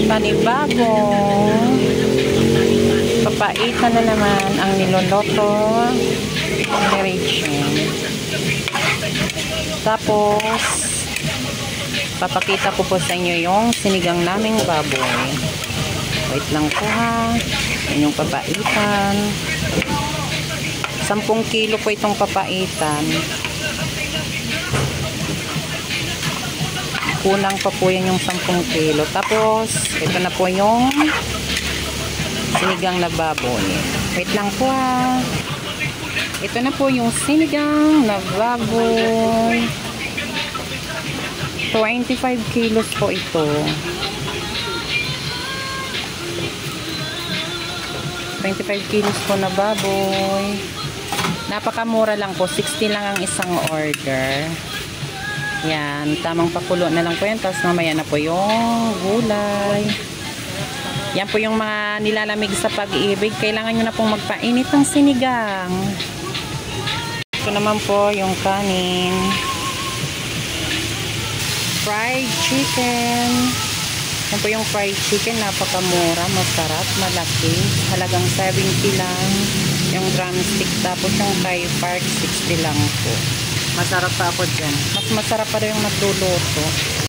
panibagong papaitan na naman ang niloloto ni Rachel. Tapos papakita ko po sa inyo yung sinigang naming baboy. Wait lang po ha. Yan yung papaitan. 10 kilo po itong papaitan. Kulang pa po yan yung 10 kilo. Tapos ito na po yung sinigang na baboy. Wait lang po ha. Ito na po yung sinigang na baboy. 25 kilos po ito. 25 kilos po na baboy. Napakamura lang po. 60 lang ang isang order. Yan. Tamang pakulo na lang po yan. Tapos mamaya na po yung gulay. Yan po yung mga nilalamig sa pag-ibig. Kailangan nyo na pong magpainit ng sinigang. Ito naman po yung kanin. Fried chicken. Yan po yung fried chicken. Napakamura. Masarap. Malaki. Halagang 70 lang. Yung drumstick. Tapos yung Thai Park 60 lang po. Masarap pa po dyan. Mas masarap pa rin yung nagluluto.